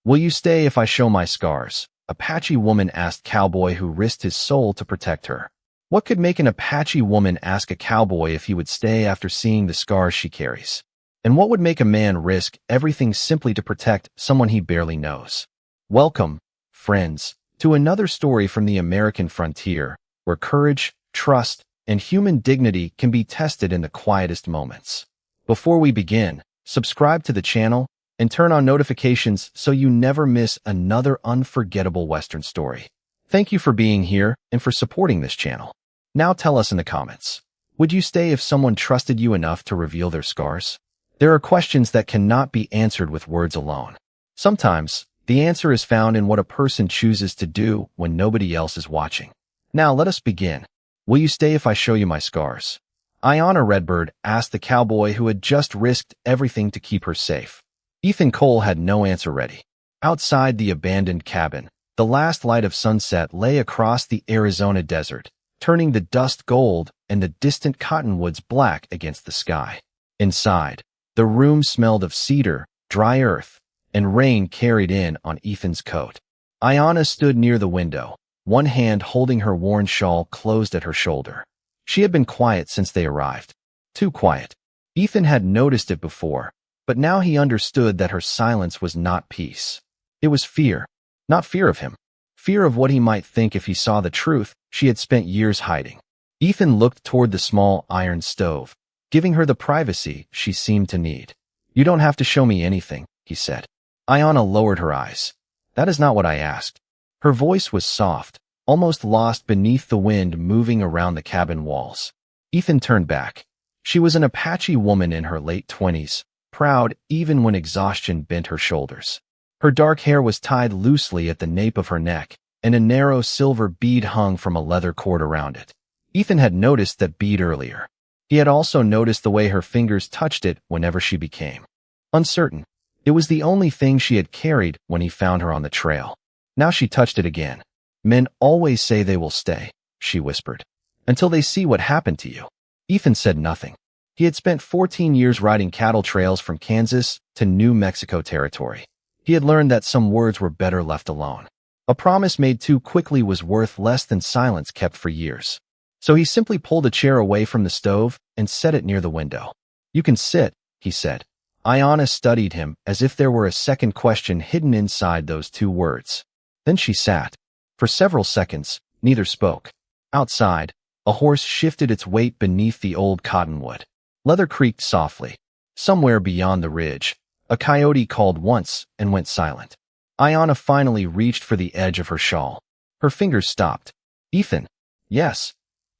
Will you stay if I show my scars? Apache woman asked Cowboy, who risked his soul to protect her. What could make an Apache woman ask a cowboy if he would stay after seeing the scars she carries? And what would make a man risk everything simply to protect someone he barely knows? Welcome, friends, to another story from the American frontier, where courage, trust, and human dignity can be tested in the quietest moments. Before we begin, subscribe to the channel and turn on notifications so you never miss another unforgettable Western story. Thank you for being here and for supporting this channel. Now tell us in the comments, would you stay if someone trusted you enough to reveal their scars? There are questions that cannot be answered with words alone. Sometimes, the answer is found in what a person chooses to do when nobody else is watching. Now let us begin. Will you stay if I show you my scars? Ayanna Redbird asked the cowboy who had just risked everything to keep her safe. Ethan Cole had no answer ready. Outside the abandoned cabin, the last light of sunset lay across the Arizona desert, turning the dust gold and the distant cottonwoods black against the sky. Inside, the room smelled of cedar, dry earth, and rain carried in on Ethan's coat. Ayanna stood near the window, one hand holding her worn shawl closed at her shoulder. She had been quiet since they arrived. Too quiet. Ethan had noticed it before, but now he understood that her silence was not peace. It was fear. Not fear of him. Fear of what he might think if he saw the truth she had spent years hiding. Ethan looked toward the small iron stove, giving her the privacy she seemed to need. You don't have to show me anything, he said. Ayanna lowered her eyes. That is not what I asked. Her voice was soft, almost lost beneath the wind moving around the cabin walls. Ethan turned back. She was an Apache woman in her late 20s, proud even when exhaustion bent her shoulders. Her dark hair was tied loosely at the nape of her neck, and a narrow silver bead hung from a leather cord around it. Ethan had noticed that bead earlier. He had also noticed the way her fingers touched it whenever she became uncertain. It was the only thing she had carried when he found her on the trail. Now she touched it again. Men always say they will stay, she whispered, until they see what happened to you. Ethan said nothing. He had spent 14 years riding cattle trails from Kansas to New Mexico territory. He had learned that some words were better left alone. A promise made too quickly was worth less than silence kept for years. So he simply pulled a chair away from the stove and set it near the window. You can sit, he said. Ayanna studied him as if there were a second question hidden inside those two words. Then she sat. For several seconds, neither spoke. Outside, a horse shifted its weight beneath the old cottonwood. Leather creaked softly. Somewhere beyond the ridge, a coyote called once and went silent. Ayanna finally reached for the edge of her shawl. Her fingers stopped. Ethan. Yes.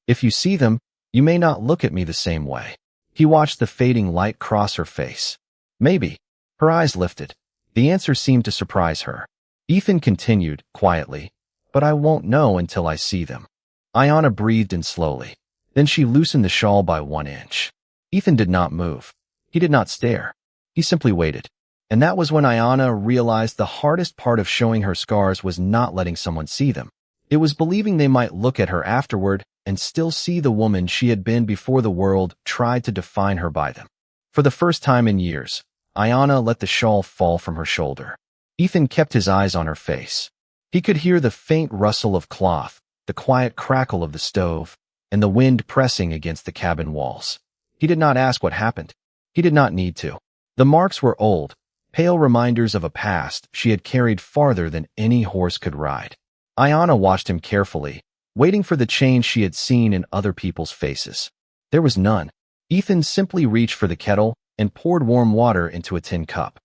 If you see them, you may not look at me the same way. He watched the fading light cross her face. Maybe. Her eyes lifted. The answer seemed to surprise her. Ethan continued, quietly, but I won't know until I see them. Ayanna breathed in slowly. Then she loosened the shawl by 1 inch. Ethan did not move. He did not stare. He simply waited. And that was when Ayanna realized the hardest part of showing her scars was not letting someone see them. It was believing they might look at her afterward and still see the woman she had been before the world tried to define her by them. For the first time in years, Ayanna let the shawl fall from her shoulder. Ethan kept his eyes on her face. He could hear the faint rustle of cloth, the quiet crackle of the stove, and the wind pressing against the cabin walls. He did not ask what happened. He did not need to. The marks were old, pale reminders of a past she had carried farther than any horse could ride. Ayanna watched him carefully, waiting for the change she had seen in other people's faces. There was none. Ethan simply reached for the kettle and poured warm water into a tin cup.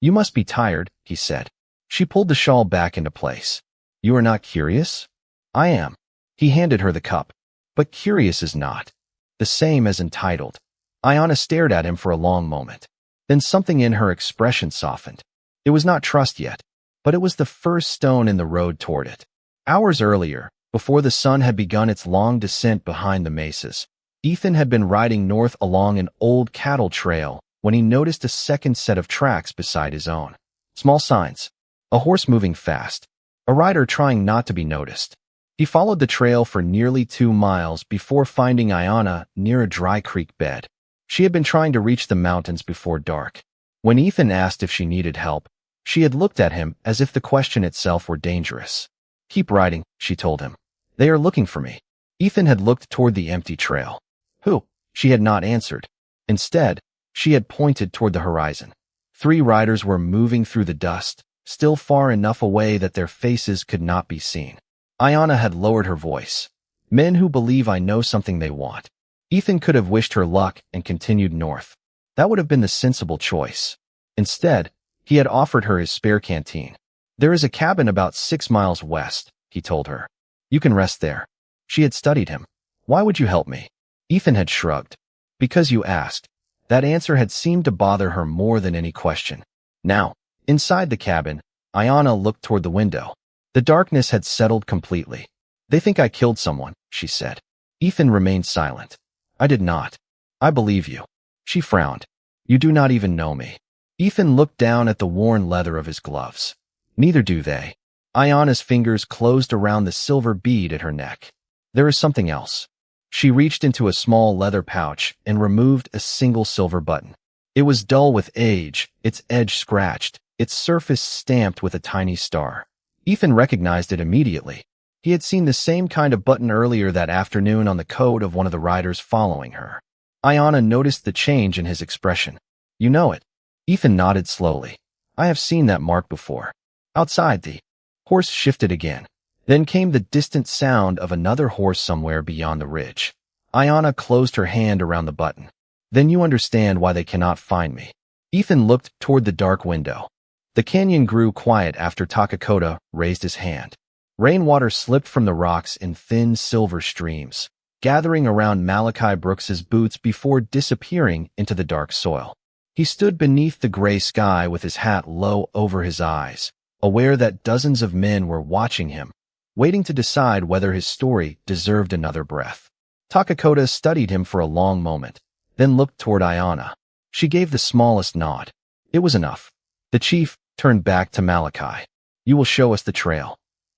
You must be tired, he said. She pulled the shawl back into place. You are not curious? I am. He handed her the cup. But curious is not the same as entitled. Ayanna stared at him for a long moment. Then something in her expression softened. It was not trust yet, but it was the first stone in the road toward it. Hours earlier, before the sun had begun its long descent behind the mesas, Ethan had been riding north along an old cattle trail when he noticed a second set of tracks beside his own. Small signs. A horse moving fast. A rider trying not to be noticed. He followed the trail for nearly 2 miles before finding Ayanna near a dry creek bed. She had been trying to reach the mountains before dark. When Ethan asked if she needed help, She had looked at him as if the question itself were dangerous. "Keep riding," she told him. "They are looking for me." Ethan had looked toward the empty trail. "Who?" She had not answered. Instead, she had pointed toward the horizon. 3 riders were moving through the dust, still far enough away that their faces could not be seen. Ayanna had lowered her voice. "Men who believe I know something they want." Ethan could have wished her luck and continued north. That would have been the sensible choice. Instead, he had offered her his spare canteen. "There is a cabin about 6 miles west," he told her. "You can rest there." She had studied him. "Why would you help me?" Ethan had shrugged. "Because you asked." That answer had seemed to bother her more than any question. Now, inside the cabin, Ayanna looked toward the window. The darkness had settled completely. "They think I killed someone," she said. Ethan remained silent. "I did not." "I believe you." She frowned. "You do not even know me." Ethan looked down at the worn leather of his gloves. "Neither do they." Ayanna's fingers closed around the silver bead at her neck. "There is something else." She reached into a small leather pouch and removed a single silver button. It was dull with age, its edge scratched, its surface stamped with a tiny star. Ethan recognized it immediately. He had seen the same kind of button earlier that afternoon on the coat of one of the riders following her. Ayanna noticed the change in his expression. "You know it." Ethan nodded slowly. "I have seen that mark before." Outside, the horse shifted again. Then came the distant sound of another horse somewhere beyond the ridge. Ayanna closed her hand around the button. "Then you understand why they cannot find me." Ethan looked toward the dark window. The canyon grew quiet after Takakota raised his hand. Rainwater slipped from the rocks in thin silver streams, gathering around Malachi Brooks's boots before disappearing into the dark soil. He stood beneath the gray sky with his hat low over his eyes, aware that dozens of men were watching him, waiting to decide whether his story deserved another breath. Takakota studied him for a long moment, then looked toward Ayanna. She gave the smallest nod. It was enough. The chief turned back to Malachi. "You will show us the trail."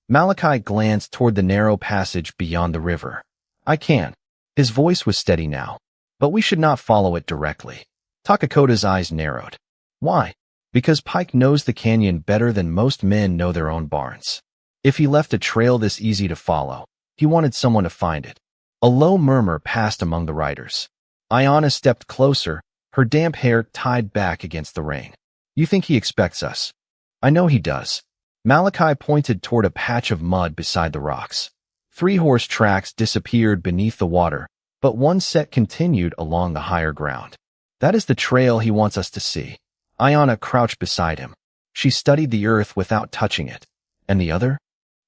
Malachi glanced toward the narrow passage beyond the river. "I can." His voice was steady now. "But we should not follow it directly." Takakota's eyes narrowed. "Why?" "Because Pike knows the canyon better than most men know their own barns. If he left a trail this easy to follow, he wanted someone to find it." A low murmur passed among the riders. Ayanna stepped closer, her damp hair tied back against the rain. "You think he expects us?" "I know he does." Malachi pointed toward a patch of mud beside the rocks. 3 horse tracks disappeared beneath the water, but one set continued along the higher ground. "That is the trail he wants us to see." Ayanna crouched beside him. She studied the earth without touching it. "And the other?"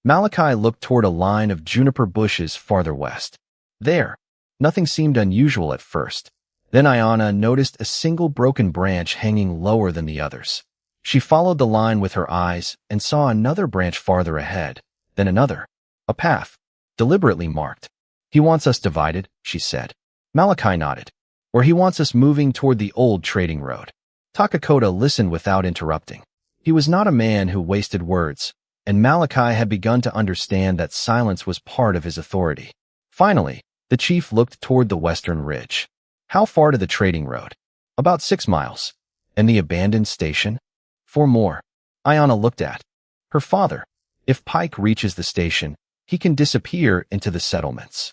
Malachi looked toward a line of juniper bushes farther west. There. Nothing seemed unusual at first. Then Ayanna noticed a single broken branch hanging lower than the others. She followed the line with her eyes and saw another branch farther ahead, then another. A path, deliberately marked. "He wants us divided," she said. Malachi nodded. "Or he wants us moving toward the old trading road." Takakota listened without interrupting. He was not a man who wasted words, and Malachi had begun to understand that silence was part of his authority. Finally, the chief looked toward the western ridge. "How far to the trading road?" "About 6 miles." "And the abandoned station?" "4 more." Ayanna looked at her father. "If Pike reaches the station, he can disappear into the settlements."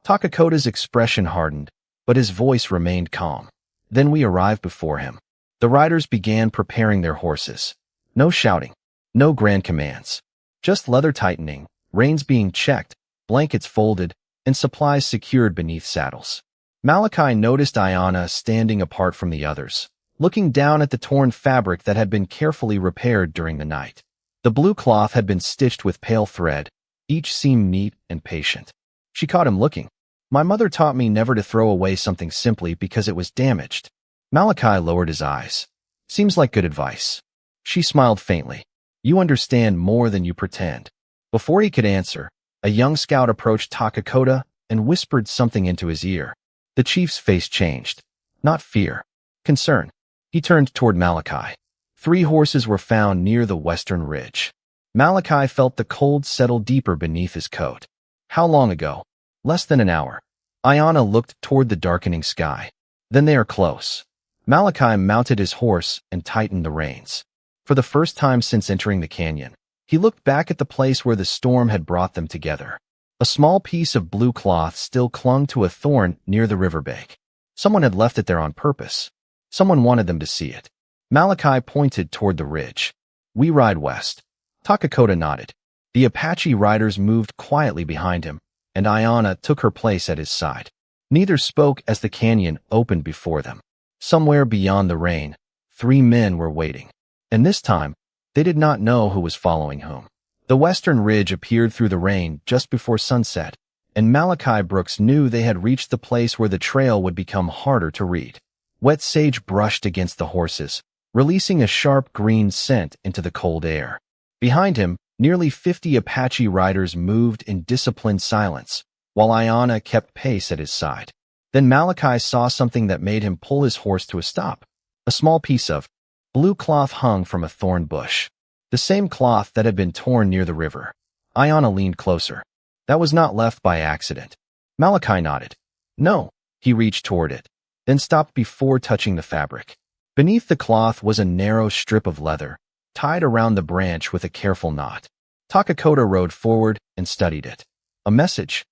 Takakota's expression hardened, but his voice remained calm. "Then we arrived before him." The riders began preparing their horses. No shouting, no grand commands. Just leather tightening, reins being checked, blankets folded, and supplies secured beneath saddles. Malachi noticed Ayanna standing apart from the others, looking down at the torn fabric that had been carefully repaired during the night. The blue cloth had been stitched with pale thread. Each seemed neat and patient. She caught him looking. "My mother taught me never to throw away something simply because it was damaged." Malachi lowered his eyes. "Seems like good advice." She smiled faintly. "You understand more than you pretend." Before he could answer, a young scout approached Takakota and whispered something into his ear. The chief's face changed. Not fear. Concern. He turned toward Malachi. 3 horses were found near the western ridge. Malachi felt the cold settle deeper beneath his coat. "How long ago?" "Less than an hour." Ayanna looked toward the darkening sky. "Then they are close." Malachi mounted his horse and tightened the reins. For the first time since entering the canyon, he looked back at the place where the storm had brought them together. A small piece of blue cloth still clung to a thorn near the riverbank. Someone had left it there on purpose. Someone wanted them to see it. Malachi pointed toward the ridge. "We ride west." Takakota nodded. The Apache riders moved quietly behind him, and Ayana took her place at his side. Neither spoke as the canyon opened before them. Somewhere beyond the rain, 3 men were waiting. And this time, they did not know who was following whom. The western ridge appeared through the rain just before sunset, and Malachi Brooks knew they had reached the place where the trail would become harder to read. Wet sage brushed against the horses, releasing a sharp green scent into the cold air. Behind him, nearly 50 Apache riders moved in disciplined silence, while Ayana kept pace at his side. Then Malachi saw something that made him pull his horse to a stop. A small piece of blue cloth hung from a thorn bush. The same cloth that had been torn near the river. Ayana leaned closer. That was not left by accident. Malachi nodded. No. He reached toward it, then stopped before touching the fabric. Beneath the cloth was a narrow strip of leather, tied around the branch with a careful knot. Takakota rode forward and studied it. A message.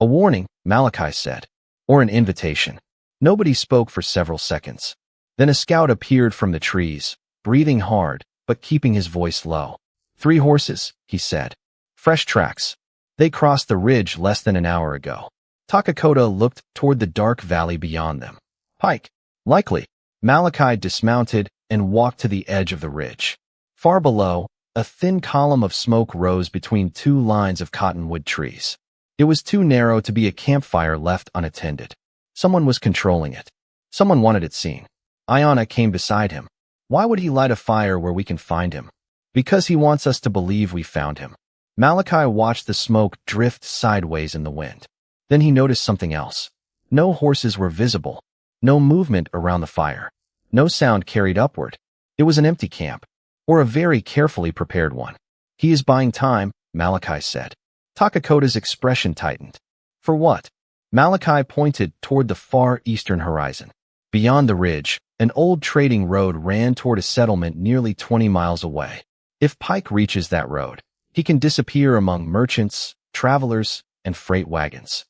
A warning, Malachi said. Or an invitation. Nobody spoke for several seconds. Then a scout appeared from the trees, breathing hard, but keeping his voice low. 3 horses, he said. Fresh tracks. They crossed the ridge less than an hour ago. Takakota looked toward the dark valley beyond them. Pike. Likely. Malachi dismounted and walked to the edge of the ridge. Far below, a thin column of smoke rose between 2 lines of cottonwood trees. It was too narrow to be a campfire left unattended. Someone was controlling it. Someone wanted it seen. Ayana came beside him. Why would he light a fire where we can find him? Because he wants us to believe we found him. Malachi watched the smoke drift sideways in the wind. Then he noticed something else. No horses were visible. No movement around the fire. No sound carried upward. It was an empty camp, or a very carefully prepared one. He is buying time, Malachi said. Takakota's expression tightened. For what? Malachi pointed toward the far eastern horizon. Beyond the ridge, an old trading road ran toward a settlement nearly 20 miles away. If Pike reaches that road, he can disappear among merchants, travelers, and freight wagons.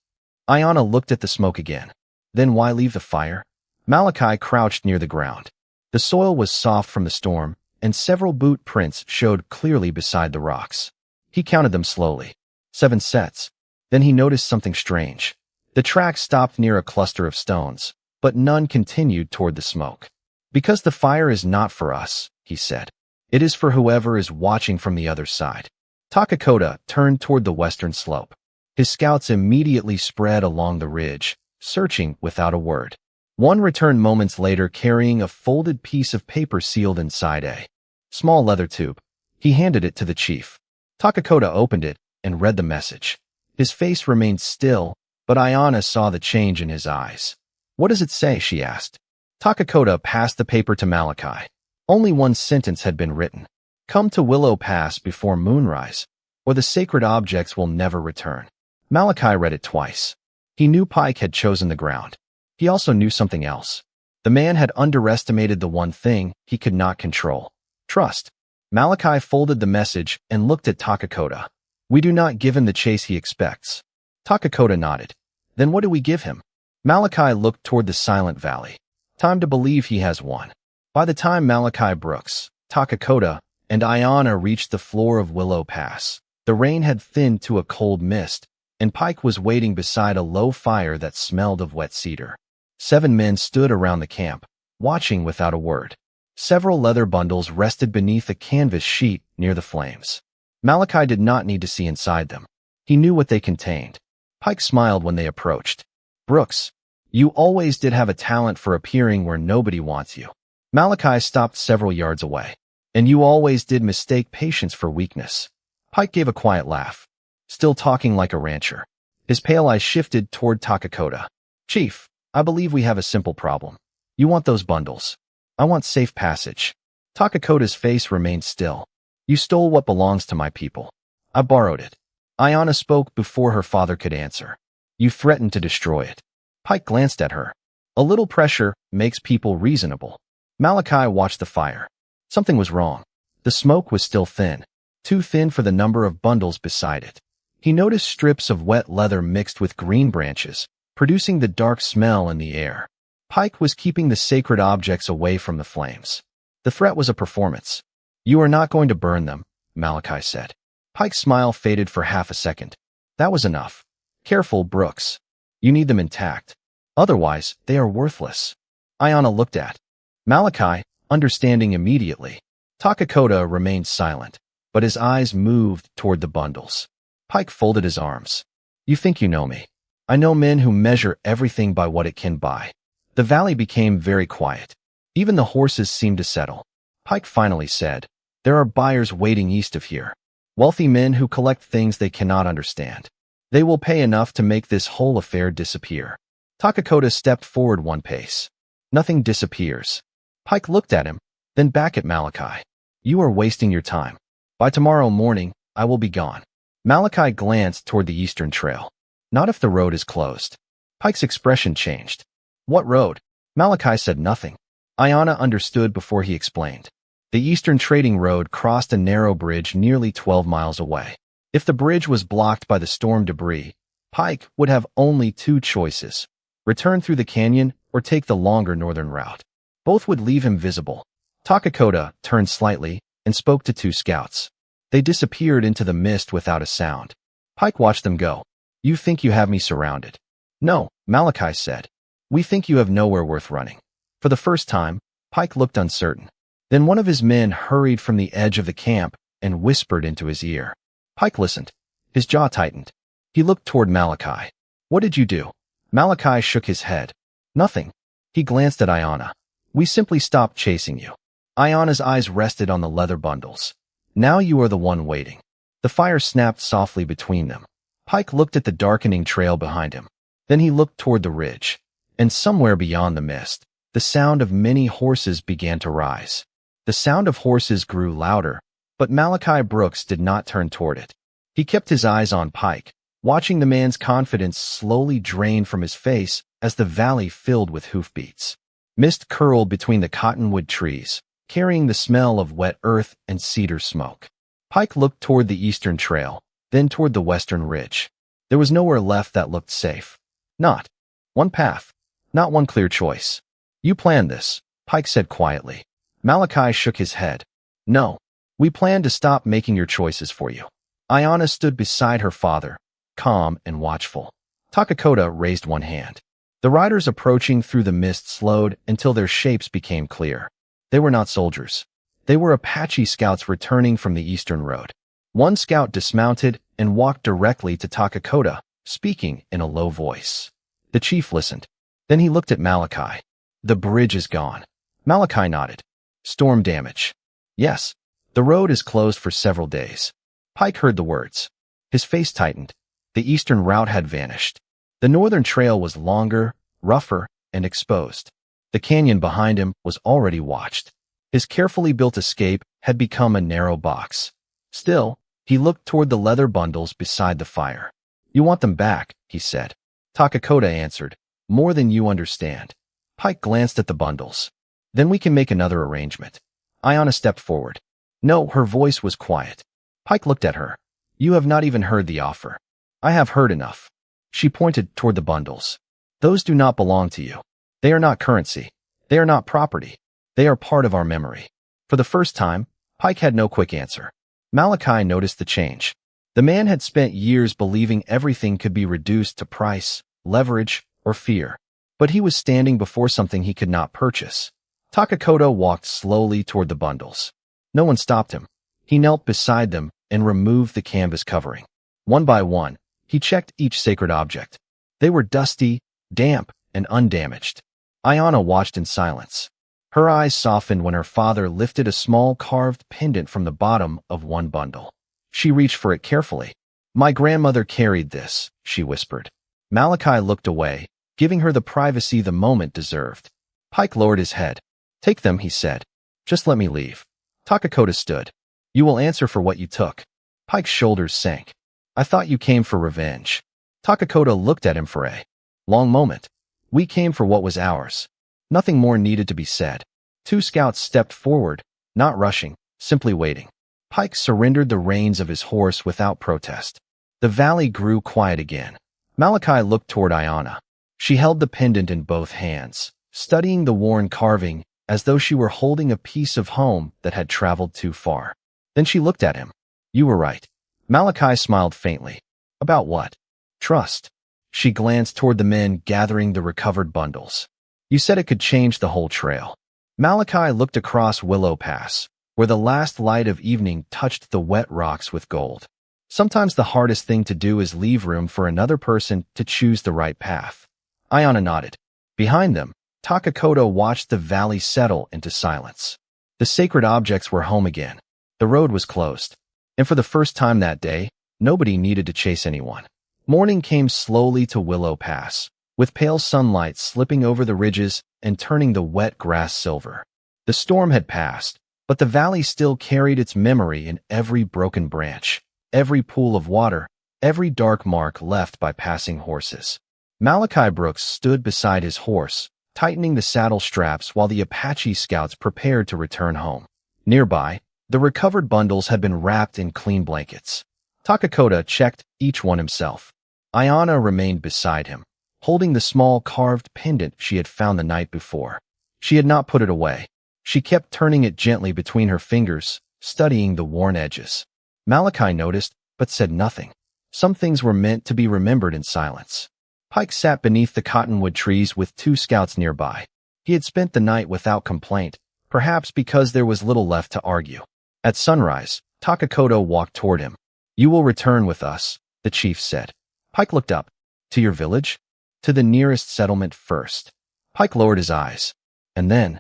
Ayana looked at the smoke again. Then why leave the fire? Malachi crouched near the ground. The soil was soft from the storm, and several boot prints showed clearly beside the rocks. He counted them slowly. 7 sets. Then he noticed something strange. The tracks stopped near a cluster of stones, but none continued toward the smoke. Because the fire is not for us, he said. It is for whoever is watching from the other side. Takakota turned toward the western slope. His scouts immediately spread along the ridge, searching without a word. One returned moments later carrying a folded piece of paper sealed inside a small leather tube. He handed it to the chief. Takakota opened it and read the message. His face remained still, but Ayana saw the change in his eyes. What does it say? She asked. Takakota passed the paper to Malachi. Only one sentence had been written. Come to Willow Pass before moonrise, or the sacred objects will never return. Malachi read it twice. He knew Pike had chosen the ground. He also knew something else. The man had underestimated the one thing he could not control. Trust. Malachi folded the message and looked at Takakota. We do not give him the chase he expects. Takakota nodded. Then what do we give him? Malachi looked toward the silent valley. Time to believe he has won. By the time Malachi Brooks, Takakota, and Ayana reached the floor of Willow Pass, the rain had thinned to a cold mist, and Pike was waiting beside a low fire that smelled of wet cedar. 7 men stood around the camp, watching without a word. Several leather bundles rested beneath a canvas sheet near the flames. Malachi did not need to see inside them. He knew what they contained. Pike smiled when they approached. Brooks, you always did have a talent for appearing where nobody wants you. Malachi stopped several yards away. And you always did mistake patience for weakness. Pike gave a quiet laugh, still talking like a rancher. His pale eyes shifted toward Takakota. Chief, I believe we have a simple problem. You want those bundles. I want safe passage. Takakota's face remained still. You stole what belongs to my people. I borrowed it. Ayana spoke before her father could answer. You threatened to destroy it. Pike glanced at her. A little pressure makes people reasonable. Malachi watched the fire. Something was wrong. The smoke was still thin, too thin for the number of bundles beside it. He noticed strips of wet leather mixed with green branches, producing the dark smell in the air. Pike was keeping the sacred objects away from the flames. The threat was a performance. "You are not going to burn them," Malachi said. Pike's smile faded for half a second. "That was enough. Careful, Brooks. You need them intact. Otherwise, they are worthless." Ayanna looked at Malachi, understanding immediately. Takakota remained silent, but his eyes moved toward the bundles. Pike folded his arms. "You think you know me. I know men who measure everything by what it can buy." The valley became very quiet. Even the horses seemed to settle. Pike finally said, "There are buyers waiting east of here. Wealthy men who collect things they cannot understand. They will pay enough to make this whole affair disappear." Takakota stepped forward one pace. "Nothing disappears." Pike looked at him, then back at Malachi. "You are wasting your time. By tomorrow morning, I will be gone." Malachi glanced toward the eastern trail. "Not if the road is closed." Pike's expression changed. "What road?" Malachi said nothing. Ayanna understood before he explained. The Eastern Trading Road crossed a narrow bridge nearly 12 miles away. If the bridge was blocked by the storm debris, Pike would have only two choices: return through the canyon or take the longer northern route. Both would leave him visible. Takakota turned slightly and spoke to two scouts. They disappeared into the mist without a sound. Pike watched them go. "You think you have me surrounded?" "No," Malachi said. "We think you have nowhere worth running." For the first time, Pike looked uncertain. Then one of his men hurried from the edge of the camp and whispered into his ear. Pike listened. His jaw tightened. He looked toward Malachi. "What did you do?" Malachi shook his head. "Nothing." He glanced at Ayanna. "We simply stopped chasing you." Ayanna's eyes rested on the leather bundles. "Now you are the one waiting." The fire snapped softly between them. Pike looked at the darkening trail behind him. Then he looked toward the ridge. And somewhere beyond the mist, the sound of many horses began to rise. The sound of horses grew louder, but Malachi Brooks did not turn toward it. He kept his eyes on Pike, watching the man's confidence slowly drain from his face as the valley filled with hoofbeats. Mist curled between the cottonwood trees, carrying the smell of wet earth and cedar smoke. Pike looked toward the eastern trail, then toward the western ridge. There was nowhere left that looked safe. Not one path, not one clear choice. "You planned this," Pike said quietly. Malachi shook his head. "No, we planned to stop making your choices for you." Ayanna stood beside her father, calm and watchful. Takakota raised one hand. The riders approaching through the mist slowed until their shapes became clear. They were not soldiers. They were Apache scouts returning from the eastern road. One scout dismounted and walked directly to Takakota, speaking in a low voice. The chief listened. Then he looked at Malachi. "The bridge is gone." Malachi nodded. "Storm damage." "Yes. The road is closed for several days." Pike heard the words. His face tightened. The eastern route had vanished. The northern trail was longer, rougher, and exposed. The canyon behind him was already watched. His carefully built escape had become a narrow box. Still, he looked toward the leather bundles beside the fire. "You want them back," he said. Takakota answered, "More than you understand." Pike glanced at the bundles. "Then we can make another arrangement." Ayanna stepped forward. No, her voice was quiet. Pike looked at her. "You have not even heard the offer." "I have heard enough." She pointed toward the bundles. "Those do not belong to you. They are not currency. They are not property. They are part of our memory." For the first time, Pike had no quick answer. Malachi noticed the change. The man had spent years believing everything could be reduced to price, leverage, or fear. But he was standing before something he could not purchase. Takakota walked slowly toward the bundles. No one stopped him. He knelt beside them and removed the canvas covering. One by one, he checked each sacred object. They were dusty, damp, and undamaged. Ayanna watched in silence. Her eyes softened when her father lifted a small carved pendant from the bottom of one bundle. She reached for it carefully. "My grandmother carried this," she whispered. Malachi looked away, giving her the privacy the moment deserved. Pike lowered his head. "Take them," he said. "Just let me leave." Takakota stood. "You will answer for what you took." Pike's shoulders sank. "I thought you came for revenge." Takakota looked at him for a long moment. "We came for what was ours." Nothing more needed to be said. Two scouts stepped forward, not rushing, simply waiting. Pike surrendered the reins of his horse without protest. The valley grew quiet again. Malachi looked toward Ayanna. She held the pendant in both hands, studying the worn carving as though she were holding a piece of home that had traveled too far. Then she looked at him. You were right. Malachi smiled faintly. About what? Trust. She glanced toward the men gathering the recovered bundles. You said it could change the whole trail. Malachi looked across Willow Pass, where the last light of evening touched the wet rocks with gold. Sometimes the hardest thing to do is leave room for another person to choose the right path. Ayanna nodded. Behind them, Takakoto watched the valley settle into silence. The sacred objects were home again. The road was closed. And for the first time that day, nobody needed to chase anyone. Morning came slowly to Willow Pass, with pale sunlight slipping over the ridges and turning the wet grass silver. The storm had passed, but the valley still carried its memory in every broken branch, every pool of water, every dark mark left by passing horses. Malachi Brooks stood beside his horse, tightening the saddle straps while the Apache scouts prepared to return home. Nearby, the recovered bundles had been wrapped in clean blankets. Takakoto checked each one himself. Ayanna remained beside him, holding the small carved pendant she had found the night before. She had not put it away. She kept turning it gently between her fingers, studying the worn edges. Malachi noticed, but said nothing. Some things were meant to be remembered in silence. Pike sat beneath the cottonwood trees with two scouts nearby. He had spent the night without complaint, perhaps because there was little left to argue. At sunrise, Takakoto walked toward him. You will return with us, the chief said. Pike looked up. To your village? To the nearest settlement first. Pike lowered his eyes. And then?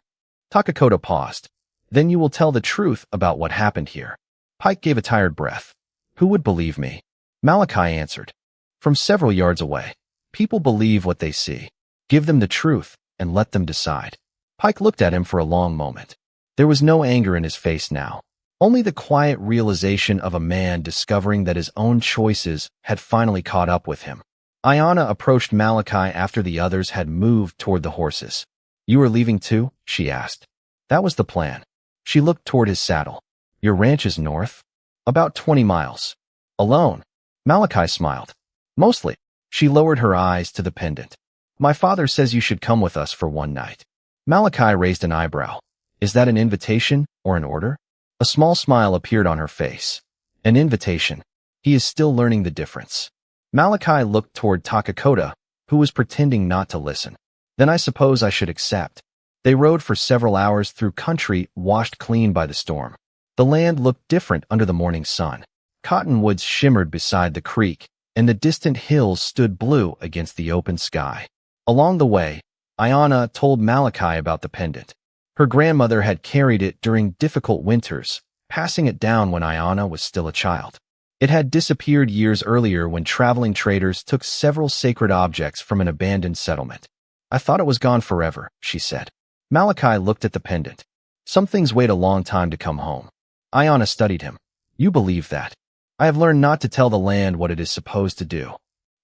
Takakoto paused. Then you will tell the truth about what happened here. Pike gave a tired breath. Who would believe me? Malachi answered. From several yards away. People believe what they see. Give them the truth and let them decide. Pike looked at him for a long moment. There was no anger in his face now. Only the quiet realization of a man discovering that his own choices had finally caught up with him. Ayanna approached Malachi after the others had moved toward the horses. You are leaving too? She asked. That was the plan. She looked toward his saddle. Your ranch is north? About 20 miles. Alone? Malachi smiled. Mostly. She lowered her eyes to the pendant. My father says you should come with us for one night. Malachi raised an eyebrow. Is that an invitation or an order? A small smile appeared on her face. An invitation. He is still learning the difference. Malachi looked toward Takakoto, who was pretending not to listen. Then I suppose I should accept. They rode for several hours through country washed clean by the storm. The land looked different under the morning sun. Cottonwoods shimmered beside the creek, and the distant hills stood blue against the open sky. Along the way, Ayanna told Malachi about the pendant. Her grandmother had carried it during difficult winters, passing it down when Ayanna was still a child. It had disappeared years earlier when traveling traders took several sacred objects from an abandoned settlement. I thought it was gone forever, she said. Malachi looked at the pendant. Some things wait a long time to come home. Ayanna studied him. You believe that. I have learned not to tell the land what it is supposed to do.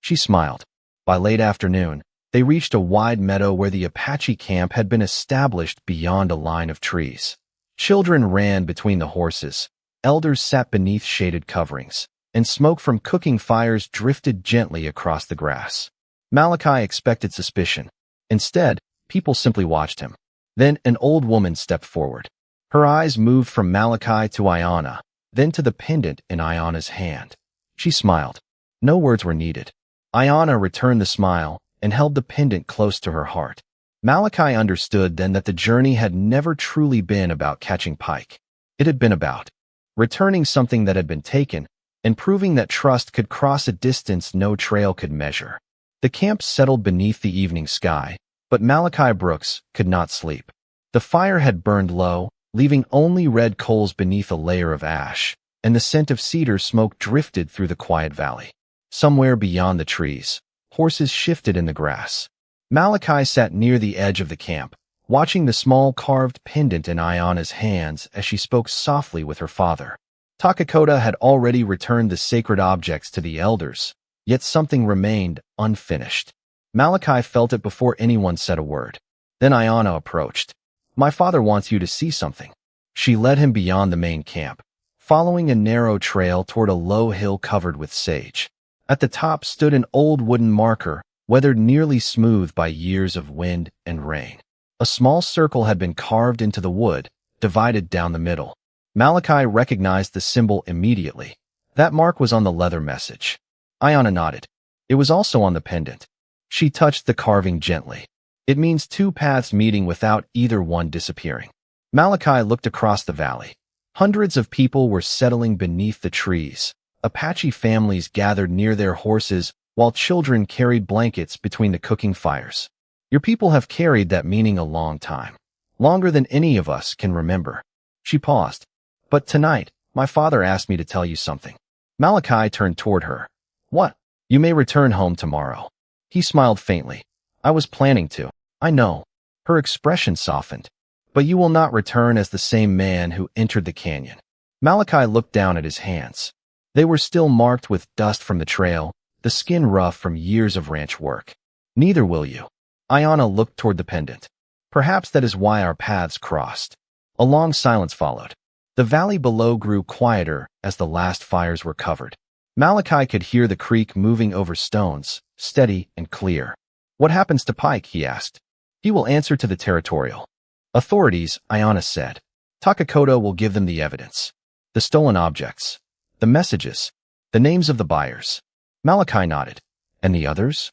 She smiled. By late afternoon, they reached a wide meadow where the Apache camp had been established beyond a line of trees. Children ran between the horses. Elders sat beneath shaded coverings, and smoke from cooking fires drifted gently across the grass. Malachi expected suspicion. Instead, people simply watched him. Then an old woman stepped forward. Her eyes moved from Malachi to Ayanna, then to the pendant in Ayanna's hand. She smiled. No words were needed. Ayanna returned the smile and held the pendant close to her heart. Malachi understood then that the journey had never truly been about catching pike. It had been about returning something that had been taken and proving that trust could cross a distance no trail could measure. The camp settled beneath the evening sky, but Malachi Brooks could not sleep. The fire had burned low, leaving only red coals beneath a layer of ash, and the scent of cedar smoke drifted through the quiet valley. Somewhere beyond the trees, horses shifted in the grass. Malachi sat near the edge of the camp, watching the small carved pendant in Ayanna's hands as she spoke softly with her father. Takakoto had already returned the sacred objects to the elders, yet something remained unfinished. Malachi felt it before anyone said a word. Then Ayanna approached. My father wants you to see something. She led him beyond the main camp, following a narrow trail toward a low hill covered with sage. At the top stood an old wooden marker, weathered nearly smooth by years of wind and rain. A small circle had been carved into the wood, divided down the middle. Malachi recognized the symbol immediately. That mark was on the leather message. Iona nodded. It was also on the pendant. She touched the carving gently. It means two paths meeting without either one disappearing. Malachi looked across the valley. Hundreds of people were settling beneath the trees. Apache families gathered near their horses, while children carried blankets between the cooking fires. Your people have carried that meaning a long time. Longer than any of us can remember. She paused. But tonight, my father asked me to tell you something. Malachi turned toward her. What? You may return home tomorrow. He smiled faintly. I was planning to. I know. Her expression softened. But you will not return as the same man who entered the canyon. Malachi looked down at his hands. They were still marked with dust from the trail, the skin rough from years of ranch work. Neither will you. Iona looked toward the pendant. Perhaps that is why our paths crossed. A long silence followed. The valley below grew quieter as the last fires were covered. Malachi could hear the creek moving over stones, steady and clear. What happens to Pike? He asked. He will answer to the territorial authorities, Iona said. Takakota will give them the evidence. The stolen objects. The messages. The names of the buyers. Malachi nodded. And the others?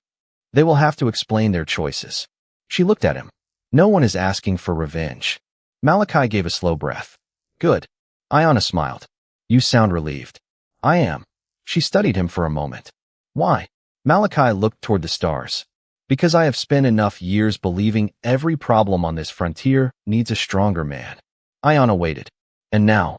They will have to explain their choices. She looked at him. No one is asking for revenge. Malachi gave a slow breath. Good. Iona smiled. You sound relieved. I am. She studied him for a moment. Why? Malachi looked toward the stars. Because I have spent enough years believing every problem on this frontier needs a stronger man. Iona waited. And now?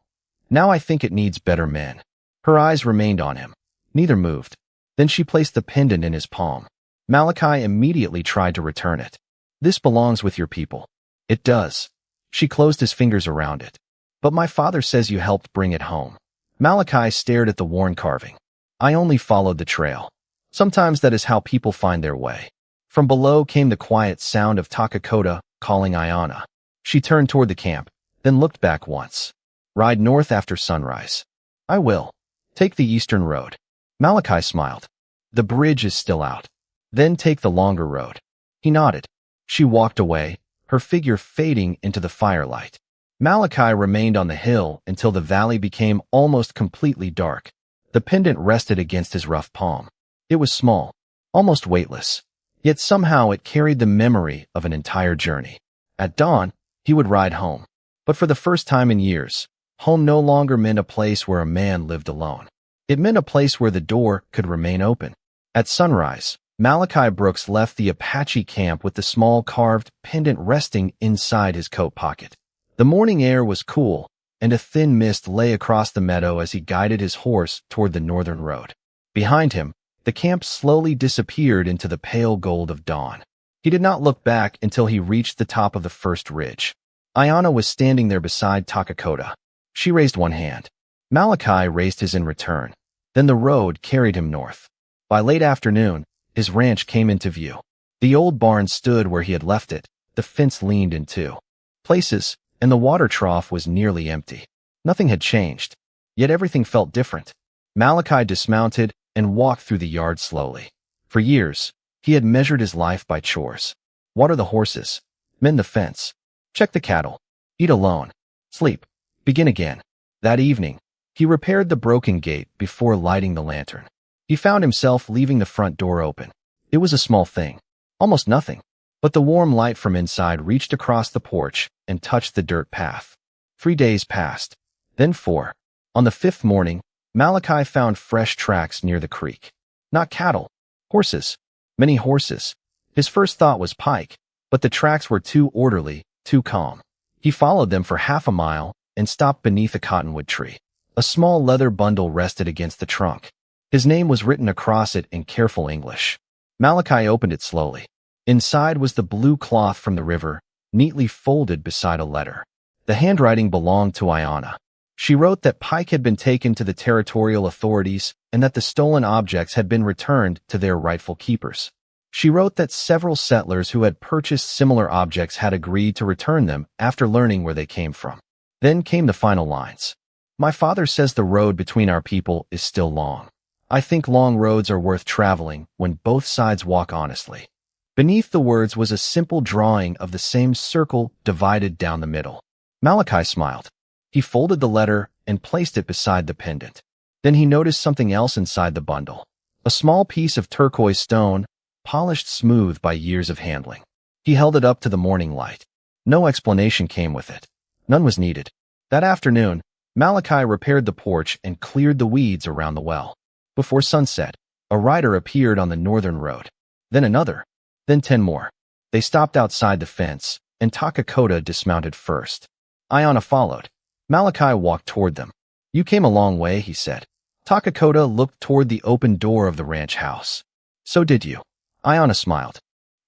Now I think it needs better men. Her eyes remained on him. Neither moved. Then she placed the pendant in his palm. Malachi immediately tried to return it. This belongs with your people. It does. She closed his fingers around it. But my father says you helped bring it home. Malachi stared at the worn carving. I only followed the trail. Sometimes that is how people find their way. From below came the quiet sound of Takakota calling Iona. She turned toward the camp, then looked back once. Ride north after sunrise. I will. Take the eastern road. Malachi smiled. The bridge is still out. Then take the longer road. He nodded. She walked away, her figure fading into the firelight. Malachi remained on the hill until the valley became almost completely dark. The pendant rested against his rough palm. It was small, almost weightless. Yet somehow it carried the memory of an entire journey. At dawn, he would ride home. But for the first time in years, home no longer meant a place where a man lived alone. It meant a place where the door could remain open. At sunrise, Malachi Brooks left the Apache camp with the small carved pendant resting inside his coat pocket. The morning air was cool, and a thin mist lay across the meadow as he guided his horse toward the northern road. Behind him, the camp slowly disappeared into the pale gold of dawn. He did not look back until he reached the top of the first ridge. Iona was standing there beside Takakota. She raised one hand. Malachi raised his in return. Then the road carried him north. By late afternoon, his ranch came into view. The old barn stood where he had left it. The fence leaned in two places, and the water trough was nearly empty. Nothing had changed, yet everything felt different. Malachi dismounted and walked through the yard slowly. For years, he had measured his life by chores. Water the horses, mend the fence, check the cattle, eat alone, sleep, begin again. That evening, he repaired the broken gate before lighting the lantern. He found himself leaving the front door open. It was a small thing, almost nothing, but the warm light from inside reached across the porch and touched the dirt path. 3 days passed, then 4. On the 5th morning, Malachi found fresh tracks near the creek. Not cattle, horses, many horses. His first thought was Pike, but the tracks were too orderly, too calm. He followed them for half a mile and stopped beneath a cottonwood tree. A small leather bundle rested against the trunk. His name was written across it in careful English. Malachi opened it slowly. Inside was the blue cloth from the river, neatly folded beside a letter. The handwriting belonged to Iona. She wrote that Pike had been taken to the territorial authorities and that the stolen objects had been returned to their rightful keepers. She wrote that several settlers who had purchased similar objects had agreed to return them after learning where they came from. Then came the final lines. My father says the road between our people is still long. I think long roads are worth traveling when both sides walk honestly. Beneath the words was a simple drawing of the same circle divided down the middle. Malachi smiled. He folded the letter and placed it beside the pendant. Then he noticed something else inside the bundle. A small piece of turquoise stone, polished smooth by years of handling. He held it up to the morning light. No explanation came with it. None was needed. That afternoon, Malachi repaired the porch and cleared the weeds around the well. Before sunset, a rider appeared on the northern road. Then another. Then 10 more. They stopped outside the fence, and Takakota dismounted first. Ayana followed. Malachi walked toward them. You came a long way, he said. Takakota looked toward the open door of the ranch house. So did you. Ayana smiled.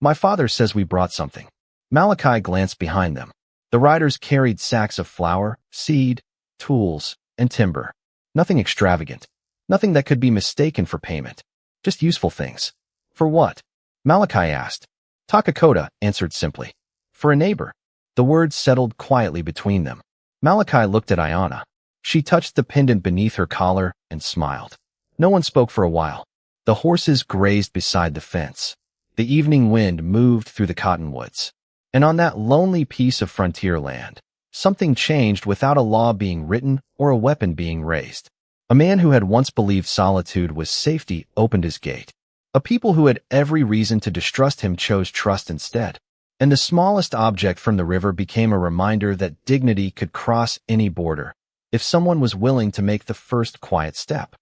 My father says we brought something. Malachi glanced behind them. The riders carried sacks of flour, seed, tools, and timber. Nothing extravagant. Nothing that could be mistaken for payment. Just useful things. For what? Malachi asked. Takakota answered simply. For a neighbor. The words settled quietly between them. Malachi looked at Ayana. She touched the pendant beneath her collar and smiled. No one spoke for a while. The horses grazed beside the fence. The evening wind moved through the cottonwoods. And on that lonely piece of frontier land, something changed without a law being written or a weapon being raised. A man who had once believed solitude was safety opened his gate. A people who had every reason to distrust him chose trust instead. And the smallest object from the river became a reminder that dignity could cross any border if someone was willing to make the first quiet step.